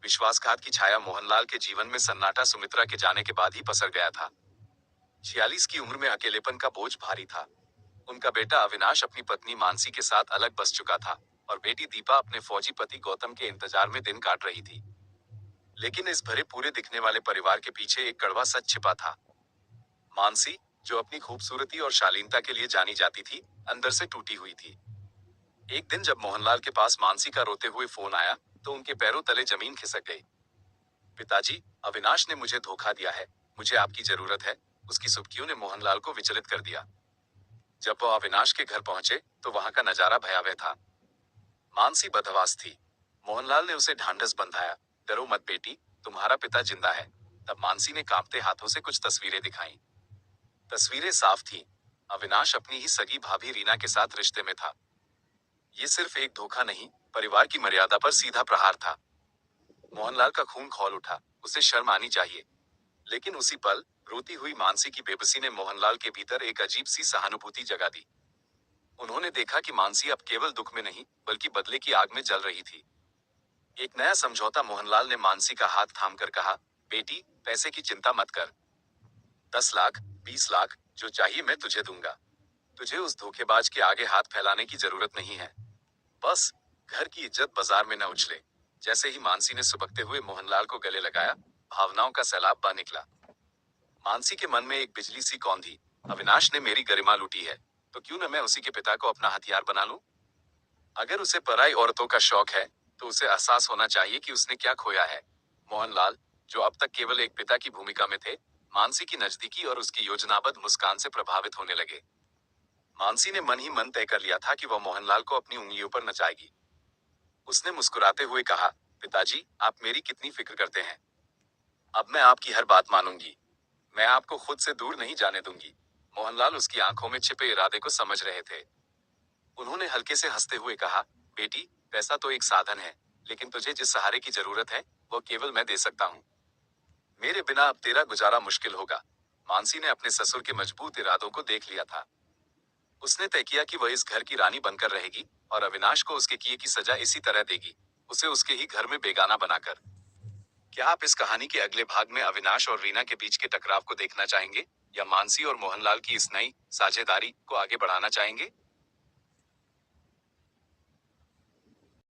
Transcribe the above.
विश्वासघात की छाया मोहनलाल के जीवन में सन्नाटा सुमित्रा के जाने के बाद ही पसर गया था। 46 की उम्र में अकेलेपन का बोझ भारी था। उनका बेटा अविनाश अपनी पत्नी मानसी के साथ अलग बस चुका था और बेटी दीपा अपने फौजी पति गौतम के इंतजार में दिन काट रही थी। लेकिन इस भरे पूरे दिखने वाले परिवार के पीछे एक कड़वा सच छिपा था। मानसी, जो अपनी खूबसूरती और शालीनता के लिए जानी जाती थी, अंदर से टूटी हुई थी। एक दिन जब मोहनलाल के पास मानसी का रोते हुए फोन आया, तो उनके पैरों तले जमीन खिसक गई। पिताजी, अविनाश ने मुझे धोखा दिया है, मुझे आपकी जरूरत है, उसकी सुबकियों ने मोहनलाल को विचलित कर दिया। जब वो अविनाश के घर पहुंचे, तो वहां का नजारा भयावह था। मानसी बदहवास थी। मोहनलाल ने उसे ढांढस बंधाया। डरो मत बेटी, तुम्हारा पिता जिंदा है। तब मानसी ने कांपते हाथों से कुछ तस्वीरें दिखाई। तस्वीरें साफ थीं। अविनाश अपनी ही सगी भाभी रीना के साथ रिश्ते में था। ये सिर्फ एक धोखा नहीं, परिवार की मर्यादा पर सीधा प्रहार था। मोहनलाल का खून खौल उठा। उसे शर्म आनी चाहिए। लेकिन उसी पल रोती हुई मानसी की बेबसी ने मोहनलाल के भीतर एक अजीब सी सहानुभूति जगा दी। उन्होंने देखा कि मानसी अब केवल दुख में नहीं, बल्कि बदले की आग में जल रही थी। एक नया समझौता। मोहनलाल ने मानसी का हाथ थामकर कहा, बेटी, पैसे की चिंता मत कर। 10 लाख, 20 लाख, जो चाहिए मैं तुझे दूंगा। तुझे उस धोखेबाज के आगे हाथ फैलाने की जरूरत नहीं है। बस घर की इज्जत बाजार में न उछले। जैसे ही मानसी ने सुबकते हुए मोहनलाल को गले लगाया, भावनाओं का सैलाब बह निकला। मानसी के मन में एक बिजली सी कौंधी। अविनाश ने मेरी गरिमा लूटी है, तो क्यों न मैं उसी के पिता को अपना हथियार बना लूं? अगर उसे पराई औरतों का शौक है, तो उसे एहसास होना चाहिए कि उसने क्या खोया है। मोहनलाल, जो अब तक केवल एक पिता की भूमिका में थे, मानसी की नजदीकी और उसकी योजनाबद्ध मुस्कान से प्रभावित होने लगे। मानसी ने मन ही मन तय कर लिया था कि वह मोहनलाल को अपनी उंगलियों पर नचाएगी। उसने मुस्कुराते हुए कहा, पिताजी, आप मेरी कितनी फिक्र करते हैं। अब मैं आपकी हर बात मानूंगी। मैं आपको खुद से दूर नहीं जाने दूंगी। मोहनलाल उसकी आंखों में छिपे इरादे को समझ रहे थे। उन्होंने हल्के से हंसते हुए कहा, बेटी, पैसा तो एक साधन है, लेकिन तुझे जिस सहारे की जरूरत है, वो केवल मैं दे सकता हूँ। मेरे बिना अब तेरा गुजारा मुश्किल होगा। मानसी ने अपने ससुर के मजबूत इरादों को देख लिया था। उसने तय किया कि वह इस घर की रानी बनकर रहेगी और अविनाश को उसके किए की सजा इसी तरह देगी, उसे उसके ही घर में बेगाना बनाकर। क्या आप इस कहानी के अगले भाग में अविनाश और रीना के बीच के टकराव को देखना चाहेंगे, या मानसी और मोहनलाल की इस नई साझेदारी को आगे बढ़ाना चाहेंगे?